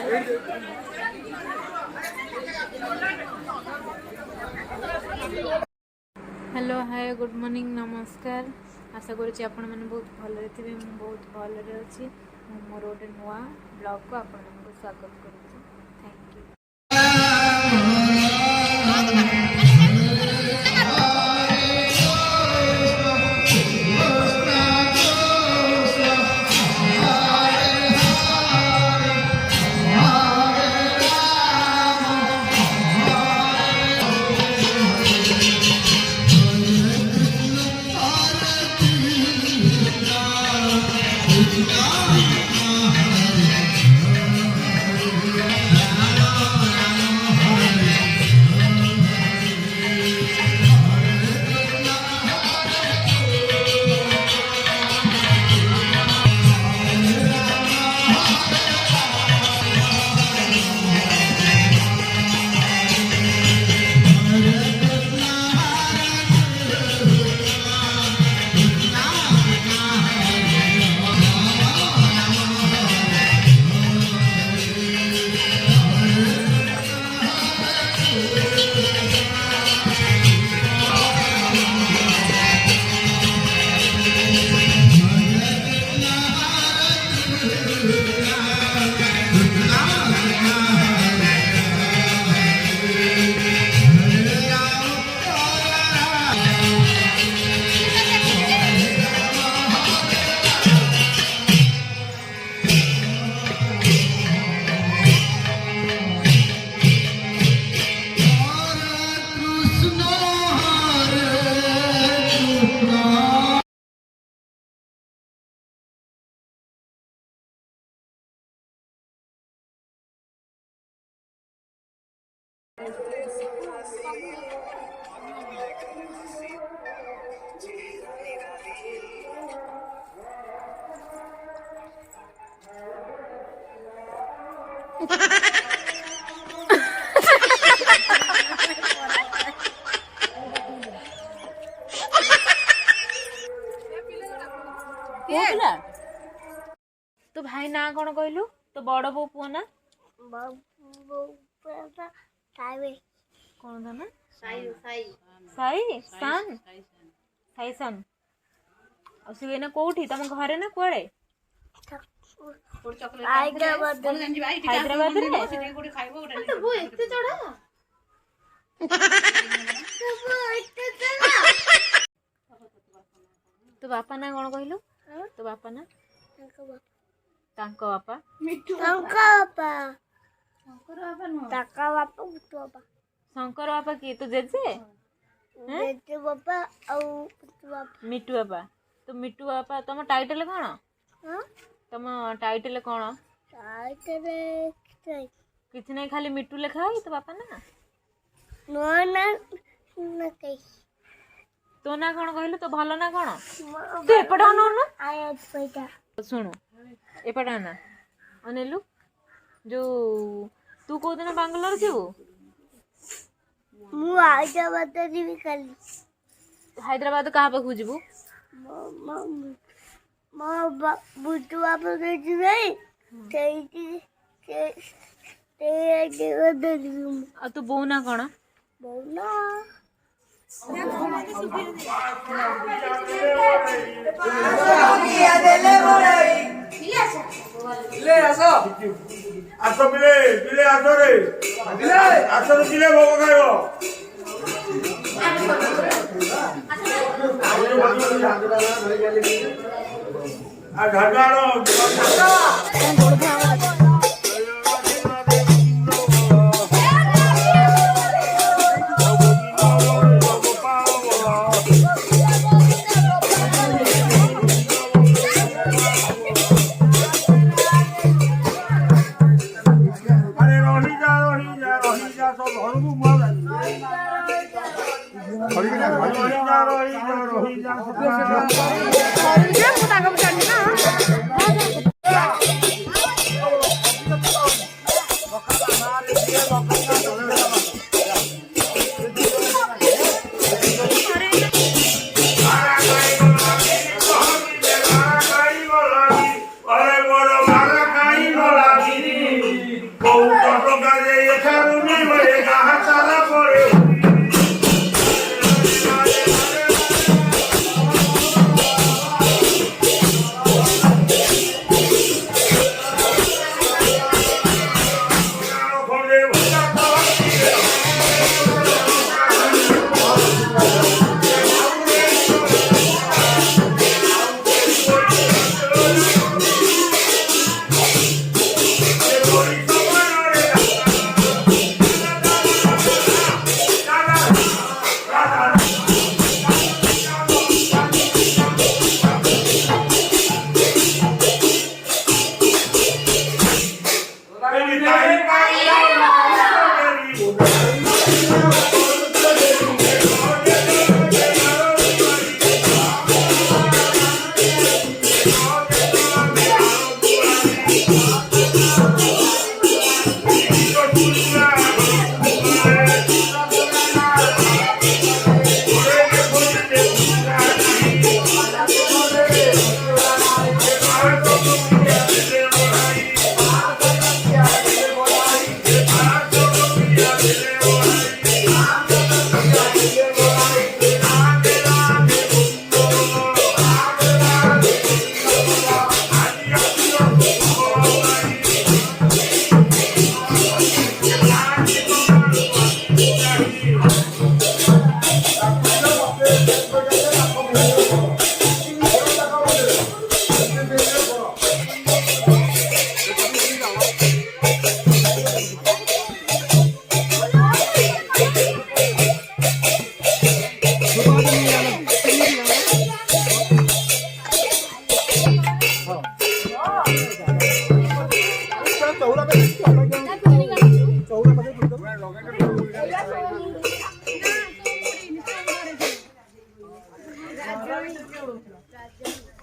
Hello hi good morning नमस्कार। आशा करुँच आपण मैंने बहुत भल थे। बहुत भल अच्छी मोर गोटे नुआ ब्लॉग को आपण स्वागत करुँच। Thank you. तो भाई ना कौन कहलु? तो बड़ बो पुओ ना कौन था ना? साई सन साई सन। और सी ना कोठी तम घरे ना कुआड़े? हैदराबाद तो बापा ना कौन कहलु? तो बापा ना तांको बापा शंकर बापा किए? तो जेजे बापा मिट्टू बापा। तो मिट्टू बापा तुम टाइटल कौन? तुम टाइटल कौन? किसी नहीं खाली मिट्टू लिखा है। तो बापा ना तो ना कौन कहलु? तो भल ना कौन? तू एपटा ना सुनु एपटा ना अनेलु जो तू को दिन बांग्लोर जीवु? मु हैदराबाद जीवी खाली। हैदराबाद कहा पाखु जीवु? बुटू बाबा तू बो ना कौन? ले आसो आसो बिले बिले आसो रे बिले आसो रे बिले भोग खाइबो आ घाटारो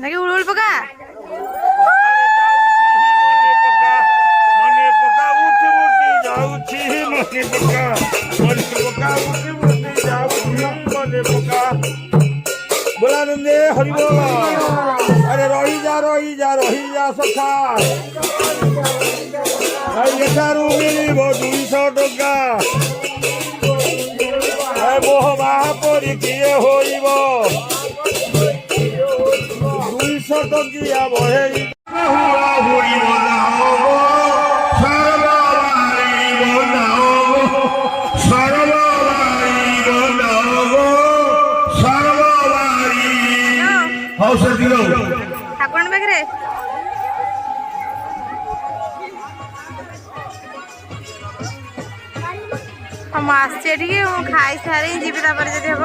নাকি উড়ুল পোকা बोला नंदे हरि बोल अरे रही जा सखा एठारू मिलिब 200 टका मोह महापरी किए होइब 200 टकिया बहे ଠାକୁରାଣୀ ପାଖରେ ମୁଁ ଆସିଛି ଏଠିକି ମୁଁ ଖାଇସାରି ଯିବି ତାପରେ ଯଦି ହବ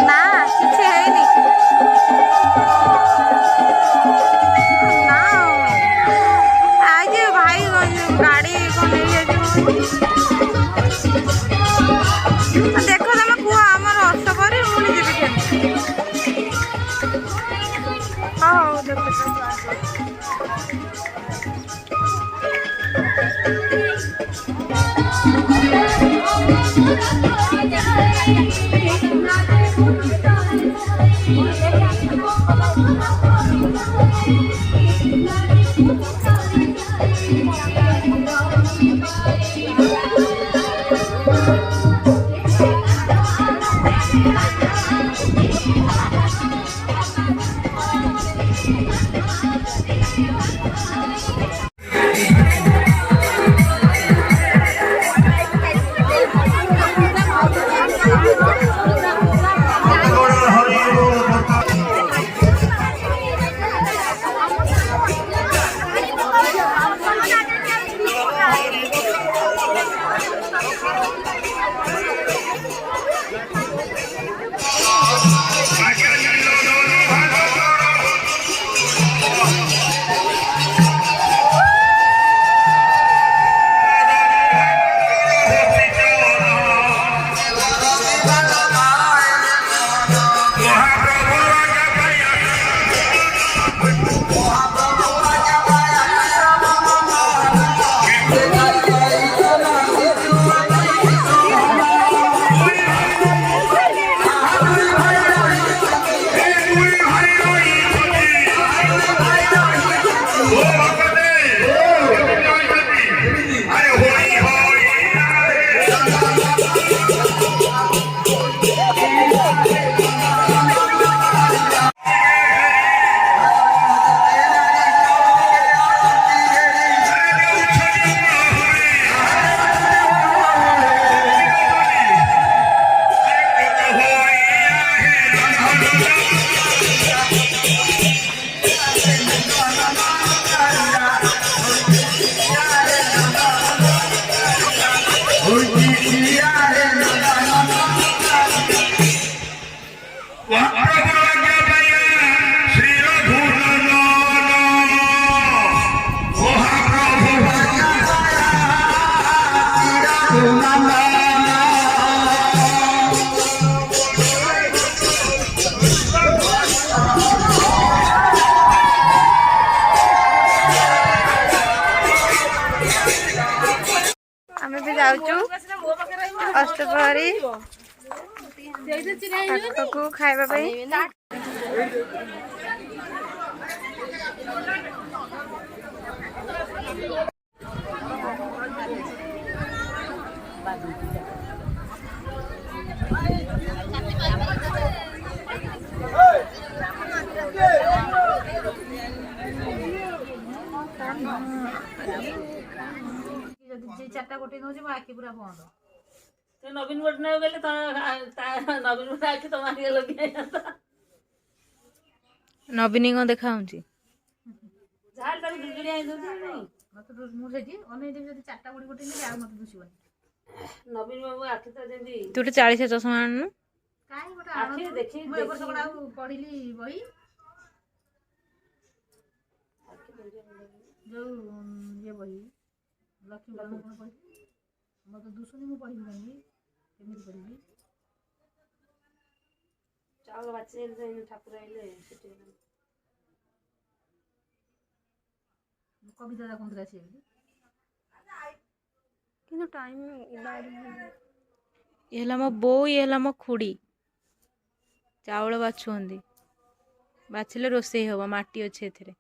ନା କିଛି ହେଇନି ନା ଆଜି ଭାଇ ଗାଡ଼ି କ'ଣ ନେଇଯାଇଛି ଦେଖ ତମେ କୁହ ଆମର ଅସ କରି ପୁଣି ଯିବି କେମିତି ହଉ ଦେଖୁଛ ଅଷ୍ଟପ୍ରହରୀ ପାଖକୁ ଖାଇବା ପାଇଁ ଚାରିଟା ଗୋଟି ନଉଛି ମୋ ଆଖି ପୁରା ବନ୍ଦ। ନବୀନ ପଟ୍ଟନାୟକ ଗଲେ ନବୀନ ପଟ୍ଟନାୟକ ଆଖି ତମ ଆଖି ଲଗେଇ ନବୀନ କଣ ଦେଖାଉଛି? ଯାହା ତାକୁ ବିଜୁଳି ଆଣି ଦଉଛି ନାଇଁ ମତେ ମୁଁ ସେଠି ଅନେଇଦେବି ଯଦି ଚାରିଟା ଗୋଟି ଗୋଟି ନେବି ଆଉ ମତେ ଦୁଷିବନି। ନବୀନ ବାବୁ ଆଖି ତ ଯେମିତି ତୁ ଗୋଟେ 40 ଚଷମା ଆଣୁନୁ। କାଇଁ ଗୋଟେ ଆଖି ଦେଖି ମୁଁ ଏ ବର୍ଷ କଣ ଆଉ ପଢିଲି ବହି ଯୋଉ ଇଏ ବହି ଲକ୍ଷ୍ମୀ ବାବୁ କଣ ପଢିଲି ମତେ ଦୁଷୁନି ମୁଁ ପଢିବି କାହିଁକି କେମିତି ପଢିବି? ଚାଉଳ ବାଛି ଠାକୁର ଆଇଲେ ସେଠି କବିତା କହୁଥିଲା ସିଏ ବୋଲି କିନ୍ତୁ ଟାଇମ୍ ଇଏ ହେଲା ମୋ ବୋଉ ଇଏ ହେଲା ମୋ ଖୁଡି ଚାଉଳ ବାଛୁଛନ୍ତି ବାଛିଲେ ରୋଷେଇ ହବ ମାଟି ଅଛି ଏଥିରେ।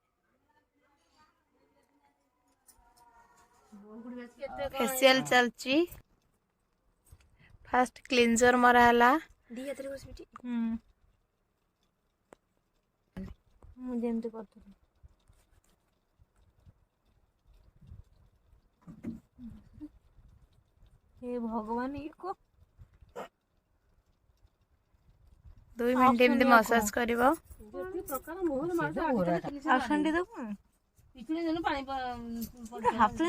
ଫେସିଆଲ ଚାଲିଛି ଫାଷ୍ଟ କ୍ଲିନଜର ମରା ହେଲା ମୁଁ ଯେମିତି କରୁଥିଲି हे भगवान ये को 2 ମିନିଟ୍ ଏମିତି ମସାଜ କରିବ ପ୍ରକାର ମୁହଁରେ ମାରୁଛ आसंडी दबु ପିଛୁଳି ଦେଲେ ପାଣି हाथ